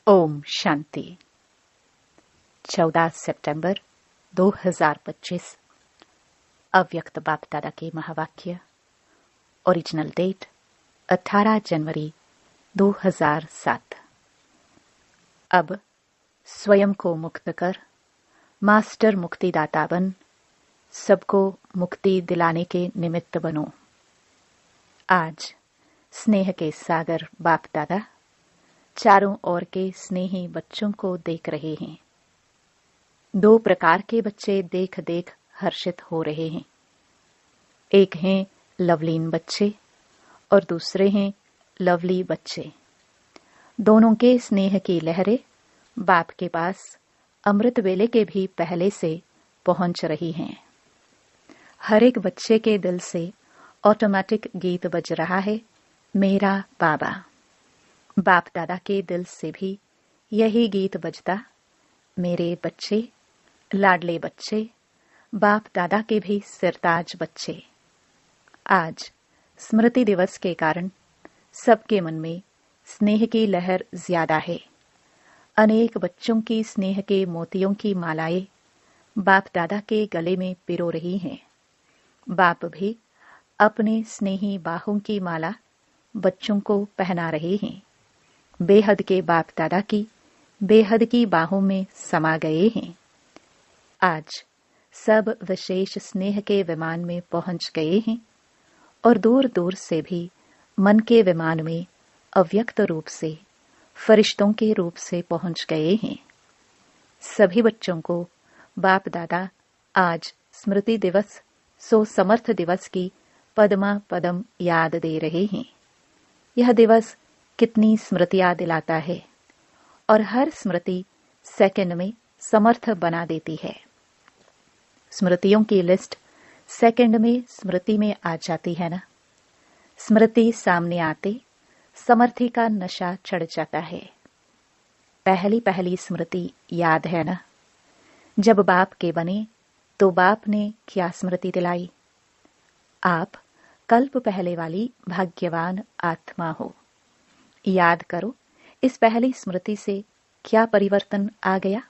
ओम शांति। 14 सितंबर 2025 अव्यक्त बाप दादा के महावाक्य। ओरिजिनल डेट 18 जनवरी 2007। अब स्वयं को मुक्त कर मास्टर मुक्तिदाता बन सबको मुक्ति दिलाने के निमित्त बनो। आज स्नेह के सागर बाप दादा चारों ओर के स्नेही बच्चों को देख रहे हैं। दो प्रकार के बच्चे देख देख हर्षित हो रहे हैं। एक हैं लवलीन बच्चे और दूसरे हैं लवली बच्चे। दोनों के स्नेह की लहरें बाप के पास अमृत वेले के भी पहले से पहुंच रही हैं। हर एक बच्चे के दिल से ऑटोमेटिक गीत बज रहा है, मेरा बाबा। बाप दादा के दिल से भी यही गीत बजता, मेरे बच्चे, लाडले बच्चे, बाप दादा के भी सिरताज बच्चे। आज स्मृति दिवस के कारण सबके मन में स्नेह की लहर ज्यादा है। अनेक बच्चों की स्नेह के मोतियों की मालाएं बाप दादा के गले में पिरो रही हैं। बाप भी अपने स्नेही बाहों की माला बच्चों को पहना रहे हैं। बेहद के बाप दादा की बेहद की बाहों में समा गए हैं। आज सब विशेष स्नेह के विमान में पहुंच गए हैं और दूर दूर से भी मन के विमान में अव्यक्त रूप से फरिश्तों के रूप से पहुंच गए हैं। सभी बच्चों को बाप दादा आज स्मृति दिवस सो समर्थ दिवस की पद्मा पदम याद दे रहे हैं। यह दिवस कितनी स्मृतियां दिलाता है और हर स्मृति सेकंड में समर्थ बना देती है। स्मृतियों की लिस्ट सेकंड में स्मृति में आ जाती है ना। स्मृति सामने आते समर्थी का नशा चढ़ जाता है। पहली पहली स्मृति याद है ना, जब बाप के बने तो बाप ने क्या स्मृति दिलाई? आप कल्प पहले वाली भाग्यवान आत्मा हो। याद करो, इस पहली स्मृति से क्या परिवर्तन आ गया?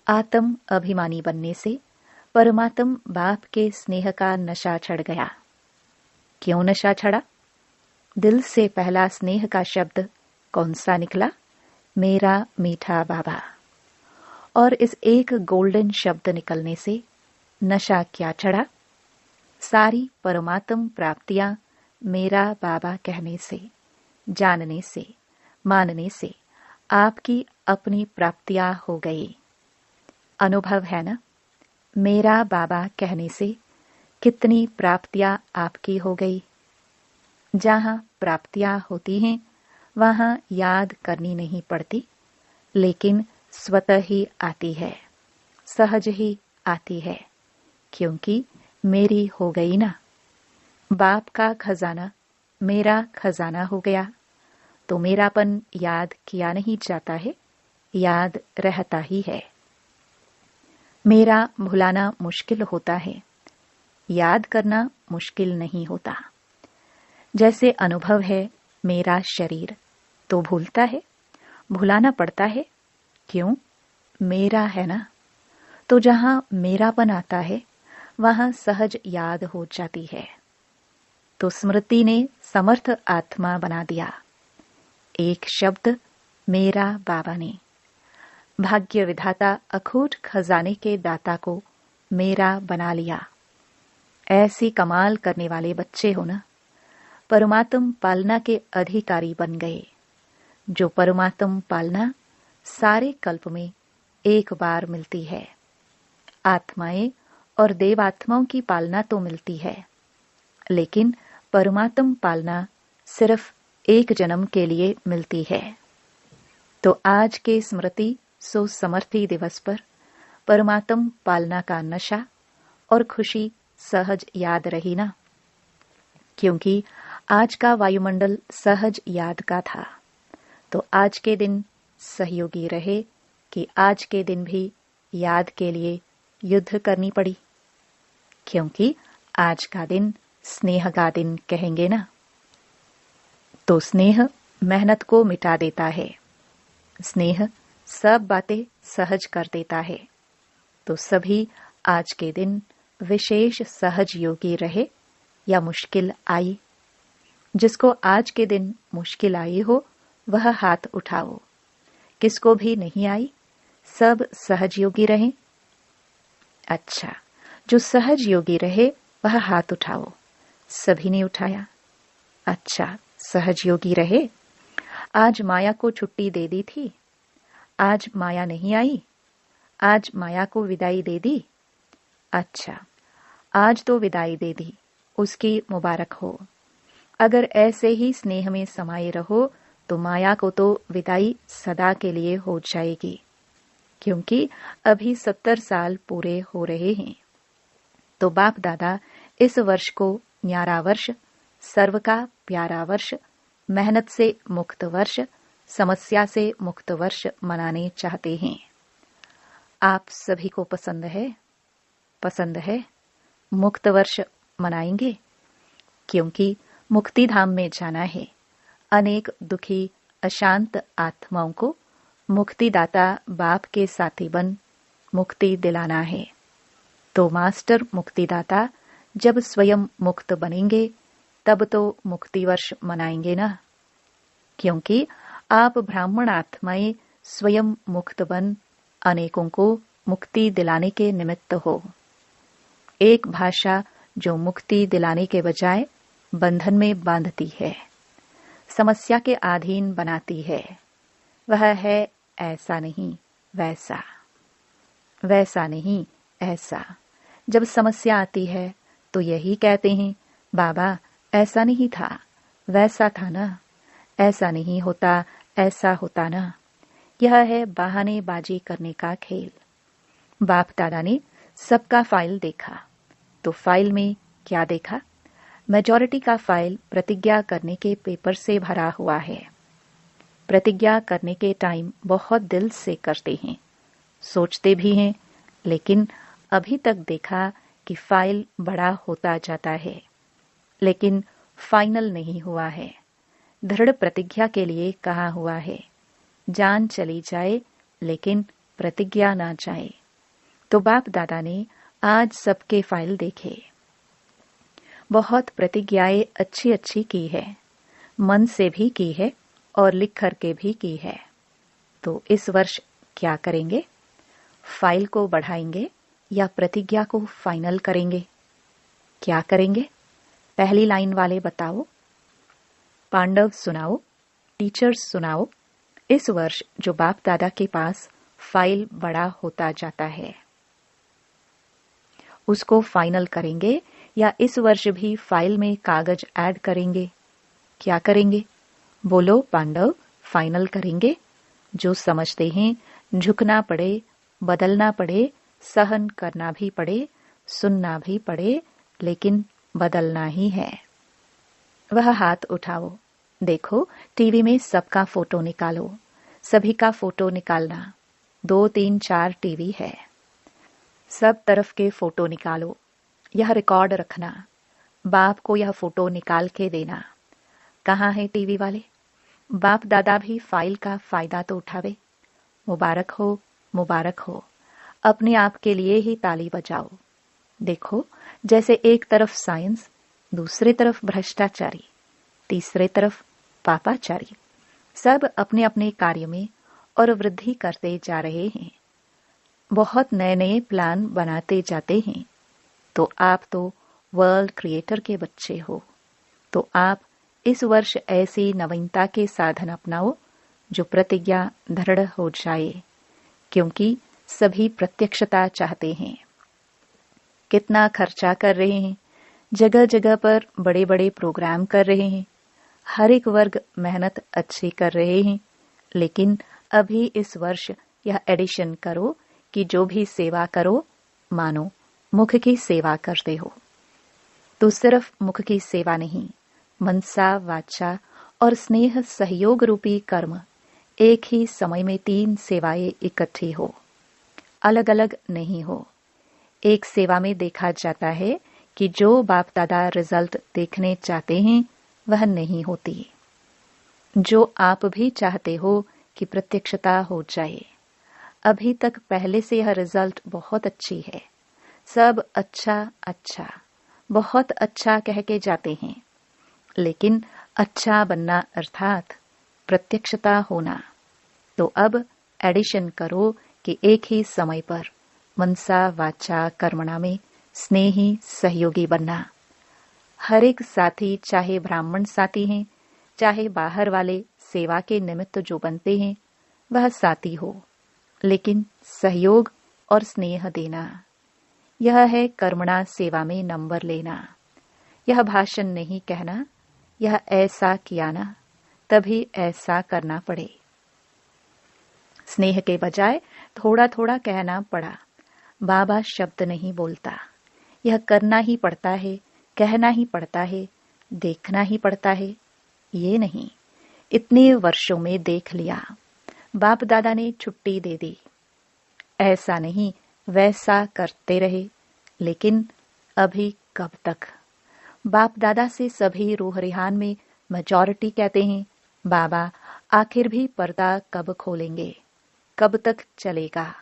आत्म अभिमानी बनने से परमात्म बाप के स्नेह का नशा चढ़ गया। क्यों नशा चढ़ा? दिल से पहला स्नेह का शब्द कौन सा निकला? मेरा मीठा बाबा। और इस एक गोल्डन शब्द निकलने से नशा क्या चढ़ा? सारी परमात्म प्राप्तियां मेरा बाबा कहने से, जानने से, मानने से आपकी अपनी प्राप्तियां हो गई। अनुभव है ना, मेरा बाबा कहने से कितनी प्राप्तियां आपकी हो गई। जहां प्राप्तियां होती हैं वहां याद करनी नहीं पड़ती, लेकिन स्वतः ही आती है, सहज ही आती है, क्योंकि मेरी हो गई ना। बाप का खजाना मेरा खजाना हो गया तो मेरापन याद किया नहीं जाता है, याद रहता ही है। मेरा भुलाना मुश्किल होता है, याद करना मुश्किल नहीं होता। जैसे अनुभव है मेरा शरीर, तो भूलता है, भुलाना पड़ता है। क्यों? मेरा है ना। तो जहां मेरापन आता है वहां सहज याद हो जाती है। तो स्मृति ने समर्थ आत्मा बना दिया। एक शब्द मेरा बाबा ने। भाग्य विधाता अखूट खजाने के दाता को मेरा बना लिया। ऐसी कमाल करने वाले बच्चे हो ना। परमात्म पालना के अधिकारी बन गए। जो परमात्म पालना सारे कल्प में एक बार मिलती है। आत्माएं और देवात्माओं की पालना तो मिलती है, लेकिन परमात्म पालना सिर्फ एक जन्म के लिए मिलती है। तो आज के स्मृति सो समर्थी दिवस पर परमात्म पालना का नशा और खुशी सहज याद रही ना, क्योंकि आज का वायुमंडल सहज याद का था। तो आज के दिन सहयोगी रहे कि आज के दिन भी याद के लिए युद्ध करनी पड़ी, क्योंकि आज का दिन स्नेह का दिन कहेंगे ना। तो स्नेह मेहनत को मिटा देता है। स्नेह सब बातें सहज कर देता है। तो सभी आज के दिन विशेष सहज योगी रहे या मुश्किल आई। जिसको आज के दिन मुश्किल आई हो वह हाथ उठाओ। किसको भी नहीं आई, सब सहज योगी रहे। अच्छा, जो सहज योगी रहे वह हाथ उठाओ। सभी ने उठाया। अच्छा, सहज योगी रहे। आज माया को छुट्टी दे दी थी, आज माया नहीं आई। आज माया को विदाई दे दी। अच्छा, आज तो विदाई दे दी, उसकी मुबारक हो। अगर ऐसे ही स्नेह में समाये रहो तो माया को तो विदाई सदा के लिए हो जाएगी, क्योंकि अभी 70 साल पूरे हो रहे हैं। तो बाप दादा इस वर्ष को न्यारा वर्ष, सर्व का प्यारा वर्ष, मेहनत से मुक्त वर्ष, समस्या से मुक्त वर्ष मनाने चाहते हैं। आप सभी को पसंद है? पसंद है? मुक्त वर्ष मनाएंगे? क्योंकि मुक्ति धाम में जाना है। अनेक दुखी अशांत आत्माओं को मुक्तिदाता बाप के साथी बन मुक्ति दिलाना है। तो मास्टर मुक्तिदाता जब स्वयं मुक्त बनेंगे तब तो मुक्ति वर्ष मनाएंगे ना, क्योंकि आप ब्राह्मण आत्माएं स्वयं मुक्त बन अनेकों को मुक्ति दिलाने के निमित्त हो। एक भाषा जो मुक्ति दिलाने के बजाय बंधन में बांधती है, समस्या के अधीन बनाती है, वह है ऐसा नहीं वैसा, वैसा नहीं ऐसा। जब समस्या आती है तो यही कहते हैं, बाबा ऐसा नहीं था, वैसा था ना, ऐसा नहीं होता, ऐसा होता ना। यह है बहानेबाजी करने का खेल। बाप दादा ने सबका फाइल देखा, तो फाइल में क्या देखा? मेजॉरिटी का फाइल प्रतिज्ञा करने के पेपर से भरा हुआ है। प्रतिज्ञा करने के टाइम बहुत दिल से करते हैं, सोचते भी हैं, लेकिन अभी तक देखा कि फाइल बड़ा होता जाता है, लेकिन फाइनल नहीं हुआ है। दृढ़ प्रतिज्ञा के लिए कहा हुआ है, जान चली जाए लेकिन प्रतिज्ञा ना जाए। तो बाप दादा ने आज सबके फाइल देखे। बहुत प्रतिज्ञाएं अच्छी अच्छी की है, मन से भी की है और लिख कर के भी की है। तो इस वर्ष क्या करेंगे? फाइल को बढ़ाएंगे या प्रतिज्ञा को फाइनल करेंगे? क्या करेंगे? पहली लाइन वाले बताओ। पांडव सुनाओ, टीचर्स सुनाओ। इस वर्ष जो बाप दादा के पास फाइल बड़ा होता जाता है, उसको फाइनल करेंगे या इस वर्ष भी फाइल में कागज ऐड करेंगे? क्या करेंगे? बोलो पांडव, फाइनल करेंगे। जो समझते हैं झुकना पड़े, बदलना पड़े, सहन करना भी पड़े, सुनना भी पड़े, लेकिन बदलना ही है, वह हाथ उठाओ। देखो टीवी में सबका फोटो निकालो, सभी का फोटो निकालना। 2, 3, 4 टीवी है, सब तरफ के फोटो निकालो। यह रिकॉर्ड रखना, बाप को यह फोटो निकाल के देना। कहाँ है टीवी वाले? बाप दादा भी फाइल का फायदा तो उठावे। मुबारक हो, मुबारक हो। अपने आप के लिए ही ताली बजाओ। देखो जैसे एक तरफ साइंस, दूसरे तरफ भ्रष्टाचारी, तीसरे तरफ पापाचारी, सब अपने अपने कार्य में और वृद्धि करते जा रहे हैं। बहुत नए नए प्लान बनाते जाते हैं। तो आप तो वर्ल्ड क्रिएटर के बच्चे हो। तो आप इस वर्ष ऐसी नवीनता के साधन अपनाओ जो प्रतिज्ञा दृढ़ हो जाए, क्योंकि सभी प्रत्यक्षता चाहते हैं। कितना खर्चा कर रहे हैं, जगह जगह पर बड़े बड़े प्रोग्राम कर रहे हैं, हर एक वर्ग मेहनत अच्छी कर रहे हैं, लेकिन अभी इस वर्ष यह एडिशन करो कि जो भी सेवा करो, मानो मुख की सेवा करते हो। तो सिर्फ मुख की सेवा नहीं, मनसा, वाचा और स्नेह सहयोग रूपी कर्म एक ही समय में 3 सेवाएं इकट्ठी हो, अलग अलग नहीं हो। एक सेवा में देखा जाता है कि जो बाप दादा रिजल्ट देखने चाहते हैं वह नहीं होती। जो आप भी चाहते हो की प्रत्यक्षता हो जाए। अभी तक पहले से यह रिजल्ट बहुत अच्छी है। सब अच्छा अच्छा, बहुत अच्छा कह के जाते हैं, लेकिन अच्छा बनना अर्थात प्रत्यक्षता होना। तो अब एडिशन करो कि एक ही समय पर मनसा वाचा कर्मणा में स्नेही सहयोगी बनना। हर एक साथी, चाहे ब्राह्मण साथी हैं, चाहे बाहर वाले सेवा के निमित्त जो बनते हैं, वह साथी हो, लेकिन सहयोग और स्नेह देना। यह है कर्मणा सेवा में नंबर लेना। यह भाषण नहीं कहना, यह ऐसा किया ना, तभी ऐसा करना पड़े। स्नेह के बजाय थोड़ा थोड़ा कहना पड़ा। बाबा शब्द नहीं बोलता, यह करना ही पड़ता है, कहना ही पड़ता है, देखना ही पड़ता है। ये नहीं इतने वर्षों में देख लिया, बाप दादा ने छुट्टी दे दी, ऐसा नहीं वैसा करते रहे, लेकिन अभी कब तक? बाप दादा से सभी रूह रिहान में मेजॉरिटी कहते हैं, बाबा आखिर भी पर्दा कब खोलेंगे, कब तक चलेगा?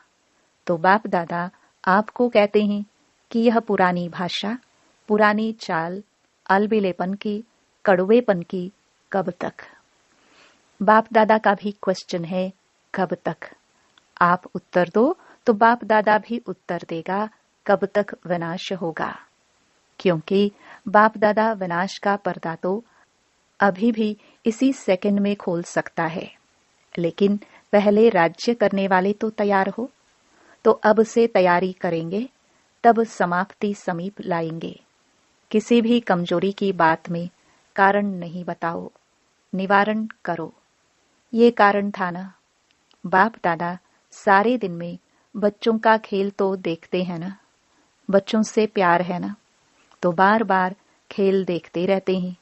तो बाप दादा आपको कहते हैं कि यह पुरानी भाषा, पुरानी चाल, अलबेलेपन की, कड़वेपन की कब तक? बाप दादा का भी क्वेश्चन है, कब तक? आप उत्तर दो तो बाप दादा भी उत्तर देगा, कब तक विनाश होगा? क्योंकि बाप दादा विनाश का पर्दा तो अभी भी इसी सेकंड में खोल सकता है, लेकिन पहले राज्य करने वाले तो तैयार हो। तो अब से तैयारी करेंगे, तब समाप्ति समीप लाएंगे। किसी भी कमजोरी की बात में कारण नहीं बताओ, निवारण करो। ये कारण था ना। बाप दादा सारे दिन में बच्चों का खेल तो देखते हैं ना, बच्चों से प्यार है ना, तो बार बार खेल देखते रहते हैं।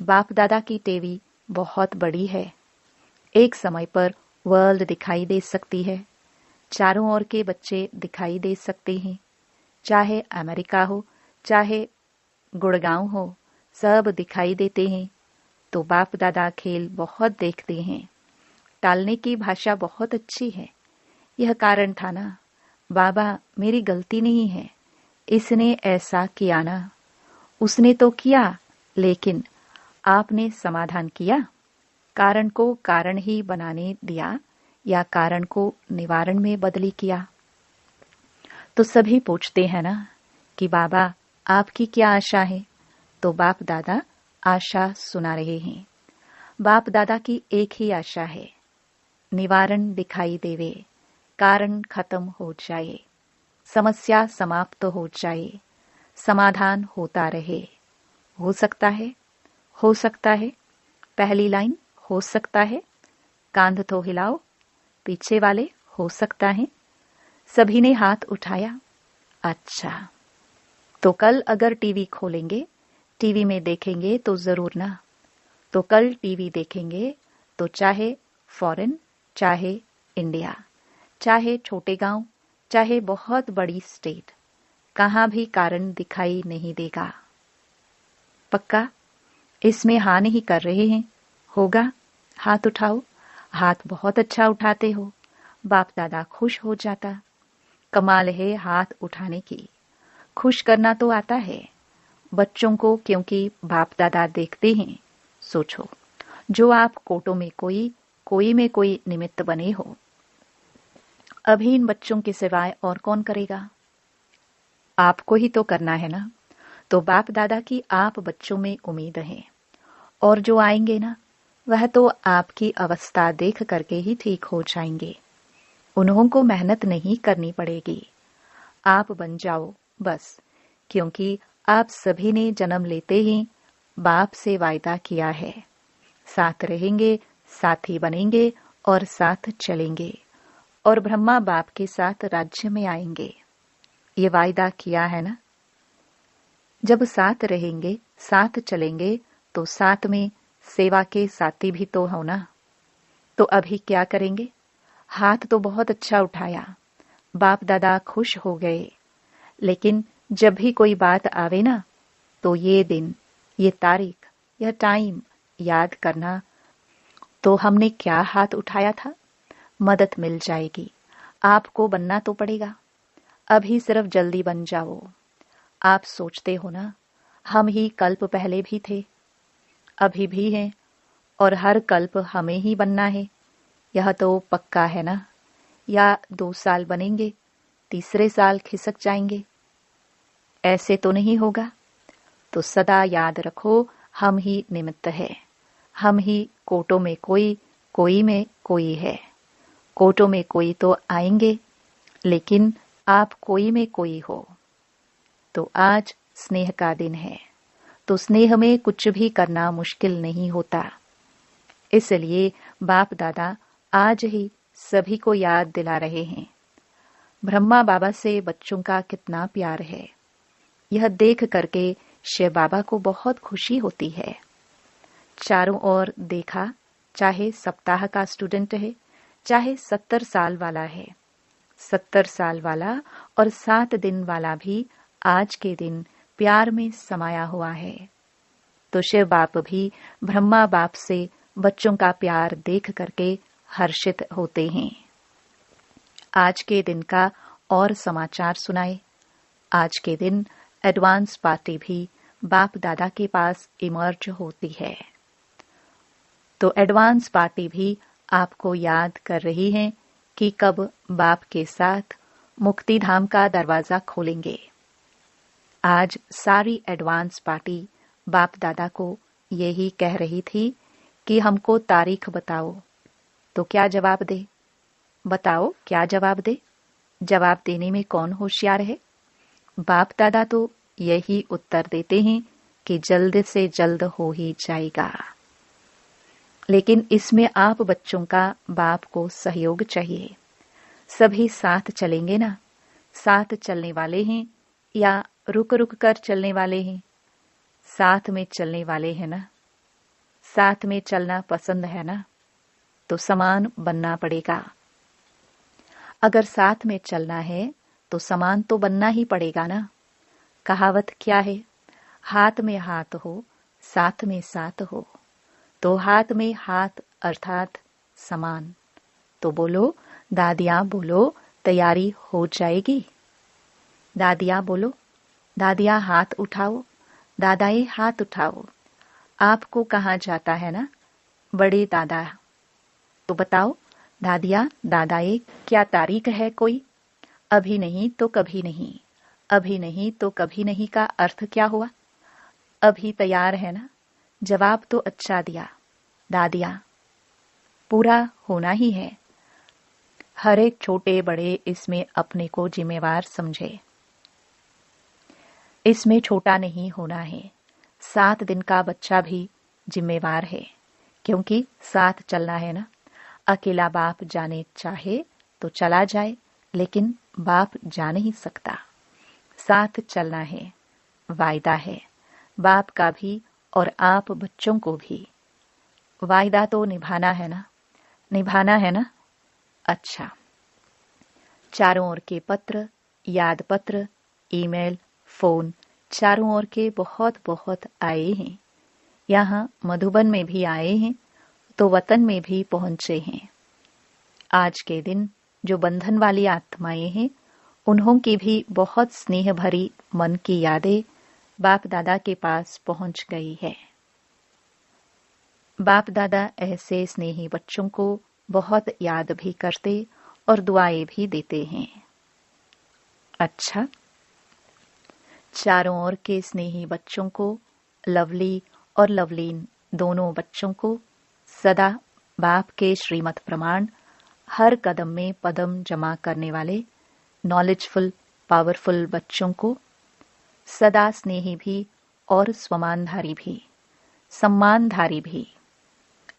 बाप दादा की टीवी बहुत बड़ी है। एक समय पर वर्ल्ड दिखाई दे सकती है, चारों ओर के बच्चे दिखाई दे सकते हैं, चाहे अमेरिका हो, चाहे गुड़गांव हो, सब दिखाई देते हैं। तो बाप दादा खेल बहुत देखते हैं। टालने की भाषा बहुत अच्छी है। यह कारण था ना, बाबा मेरी गलती नहीं है, इसने ऐसा किया ना, उसने तो किया, लेकिन आपने समाधान किया, कारण को कारण ही बनाने दिया या कारण को निवारण में बदली किया? तो सभी पूछते हैं ना कि बाबा आपकी क्या आशा है? तो बाप दादा आशा सुना रहे हैं। बाप दादा की एक ही आशा है, निवारण दिखाई देवे, कारण खत्म हो जाए, समस्या समाप्त हो जाए, समाधान होता रहे। हो सकता है, हो सकता है। पहली लाइन हो सकता है, कांध तो हिलाओ, पीछे वाले हो सकता है। सभी ने हाथ उठाया। अच्छा, तो कल अगर टीवी खोलेंगे, टीवी में देखेंगे तो जरूर ना। तो कल टीवी देखेंगे तो चाहे फॉरेन, चाहे इंडिया, चाहे छोटे गांव, चाहे बहुत बड़ी स्टेट, कहां भी कारण दिखाई नहीं देगा। पक्का? इसमें हाँ नहीं कर रहे हैं? होगा? हाथ उठाओ। हाथ बहुत अच्छा उठाते हो। बाप दादा खुश हो जाता। कमाल है हाथ उठाने की। खुश करना तो आता है बच्चों को, क्योंकि बाप दादा देखते हैं। सोचो, जो आप कोटों में कोई में कोई निमित्त बने हो, अभी इन बच्चों के सिवाय और कौन करेगा? आपको ही तो करना है ना। तो बाप दादा की आप बच्चों में उम्मीद है, और जो आएंगे ना, वह तो आपकी अवस्था देख करके ही ठीक हो जाएंगे। उन्हों को मेहनत नहीं करनी पड़ेगी, आप बन जाओ बस, क्योंकि आप सभी ने जन्म लेते ही बाप से वायदा किया है, साथ रहेंगे, साथी बनेंगे और साथ चलेंगे, और ब्रह्मा बाप के साथ राज्य में आएंगे। ये वायदा किया है ना। जब साथ रहेंगे, साथ चलेंगे, तो साथ में सेवा के साथी भी तो हो ना। तो अभी क्या करेंगे? हाथ तो बहुत अच्छा उठाया, बाप दादा खुश हो गए, लेकिन जब भी कोई बात आवे ना, तो ये दिन, ये तारीख, यह टाइम याद करना। तो हमने क्या हाथ उठाया था? मदद मिल जाएगी। आपको बनना तो पड़ेगा। अभी सिर्फ जल्दी बन जाओ। आप सोचते हो ना, हम ही कल्प पहले भी थे, अभी भी हैं, और हर कल्प हमें ही बनना है। यह तो पक्का है ना। या 2 साल बनेंगे, तीसरे साल खिसक जाएंगे। ऐसे तो नहीं होगा। तो सदा याद रखो, हम ही निमित्त है। हम ही कोटों में कोई, कोई में कोई है। कोटों में कोई तो आएंगे, लेकिन आप कोई में कोई हो। तो आज स्नेह का दिन है, तो स्नेह में कुछ भी करना मुश्किल नहीं होता। इसलिए बाप दादा आज ही सभी को याद दिला रहे हैं। ब्रह्मा बाबा से बच्चों का कितना प्यार है, यह देख करके शिव बाबा को बहुत खुशी होती है। चारों ओर देखा, चाहे सप्ताह का स्टूडेंट है, चाहे 70 साल वाला है, 70 साल वाला और 7 दिन वाला भी आज के दिन प्यार में समाया हुआ है। तो शिव बाप भी ब्रह्मा बाप से बच्चों का प्यार देख करके हर्षित होते हैं। आज के दिन का और समाचार सुनाए। आज के दिन एडवांस पार्टी भी बाप दादा के पास इमर्ज होती है। तो एडवांस पार्टी भी आपको याद कर रही है कि कब बाप के साथ मुक्ति धाम का दरवाजा खोलेंगे। आज सारी एडवांस पार्टी बाप दादा को यही कह रही थी कि हमको तारीख बताओ। तो क्या जवाब दे? बताओ क्या जवाब दे? जवाब देने में कौन होशियार है? बाप दादा तो यही उत्तर देते हैं कि जल्द से जल्द हो ही जाएगा। लेकिन इसमें आप बच्चों का बाप को सहयोग चाहिए। सभी साथ चलेंगे ना? साथ चलने वाले हैं या रुक रुक कर चलने वाले हैं? साथ में चलने वाले हैं ना? साथ में चलना पसंद है ना? तो समान बनना पड़ेगा। अगर साथ में चलना है तो समान तो बनना ही पड़ेगा ना। कहावत क्या है? हाथ में हाथ हो, साथ में साथ हो। तो हाथ में हाथ अर्थात समान। तो बोलो दादियां, बोलो तैयारी हो जाएगी। दादियां बोलो, दादियां हाथ उठाओ, दादाए हाथ उठाओ। आपको कहाँ जाता है ना बड़े दादा? तो बताओ दादियां, दादाए, क्या तारीख है कोई? अभी नहीं तो कभी नहीं, अभी नहीं तो कभी नहीं का अर्थ क्या हुआ? अभी तैयार है ना? जवाब तो अच्छा दिया दादियां। पूरा होना ही है। हर एक छोटे बड़े इसमें अपने को जिम्मेवार समझे। इसमें छोटा नहीं होना है। 7 दिन का बच्चा भी जिम्मेवार है, क्योंकि साथ चलना है ना। अकेला बाप जाने चाहे तो चला जाए, लेकिन बाप जा नहीं सकता। साथ चलना है, वायदा है बाप का भी और आप बच्चों को भी। वायदा तो निभाना है ना? निभाना है ना? अच्छा। चारों ओर के पत्र, याद पत्र, ईमेल, फोन चारों ओर के बहुत बहुत आए हैं। यहाँ मधुबन में भी आए हैं, तो वतन में भी पहुंचे हैं। आज के दिन जो बंधन वाली आत्माएं हैं, उन्हों की भी बहुत स्नेह भरी मन की यादें बाप दादा के पास पहुंच गई है। बाप दादा ऐसे स्नेही बच्चों को बहुत याद भी करते और दुआएं भी देते हैं। अच्छा, चारों ओर के स्नेही बच्चों को, लवली और लवलीन दोनों बच्चों को सदा बाप के श्रीमत प्रमाण, हर कदम में पदम जमा करने वाले नॉलेजफुल पावरफुल बच्चों को, सदा स्नेही भी और स्वमानधारी भी, सम्मानधारी भी,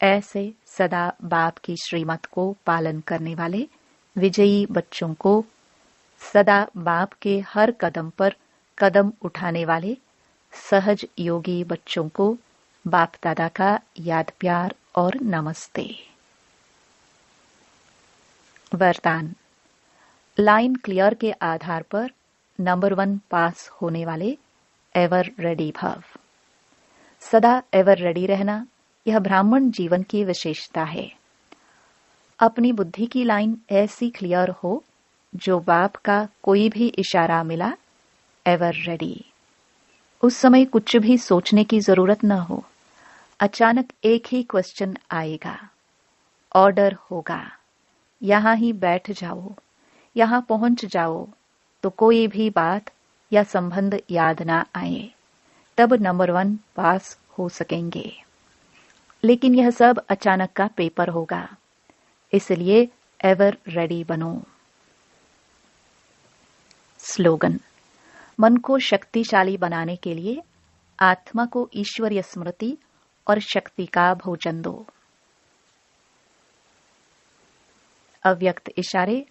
ऐसे सदा बाप की श्रीमत को पालन करने वाले विजयी बच्चों को, सदा बाप के हर कदम पर कदम उठाने वाले सहज योगी बच्चों को बाप दादा का याद प्यार और नमस्ते। वरदान। लाइन क्लियर के आधार पर नंबर 1 पास होने वाले एवर रेडी भाव। सदा एवर रेडी रहना, यह ब्राह्मण जीवन की विशेषता है। अपनी बुद्धि की लाइन ऐसी क्लियर हो, जो बाप का कोई भी इशारा मिला, एवर रेडी। उस समय कुछ भी सोचने की जरूरत न हो। अचानक एक ही क्वेश्चन आएगा, ऑर्डर होगा, यहां ही बैठ जाओ, यहां पहुंच जाओ, तो कोई भी बात या संबंध याद ना आए, तब नंबर 1 पास हो सकेंगे। लेकिन यह सब अचानक का पेपर होगा, इसलिए एवर रेडी बनो। स्लोगन: मन को शक्तिशाली बनाने के लिए आत्मा को ईश्वरीय स्मृति और शक्ति का भोजन दो। अव्यक्त इशारे: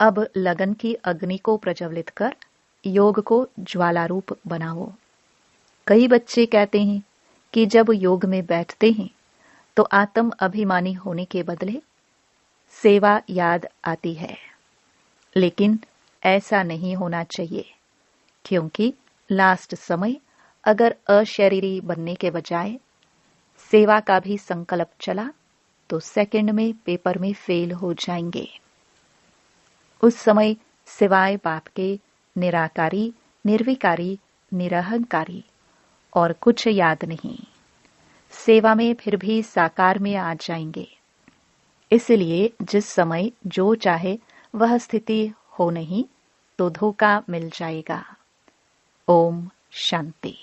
अब लगन की अग्नि को प्रज्वलित कर योग को ज्वाला रूप बनाओ। कई बच्चे कहते हैं कि जब योग में बैठते हैं तो आत्म अभिमानी होने के बदले सेवा याद आती है, लेकिन ऐसा नहीं होना चाहिए, क्योंकि लास्ट समय अगर अशरीरी बनने के बजाय सेवा का भी संकल्प चला तो सेकंड में पेपर में फेल हो जाएंगे। उस समय सिवाय बाप के निराकारी, निर्विकारी, निरहंकारी और कुछ याद नहीं। सेवा में फिर भी साकार में आ जाएंगे। इसलिए जिस समय जो चाहे वह स्थिति हो नहीं तो धोखा मिल जाएगा। ओम शांति।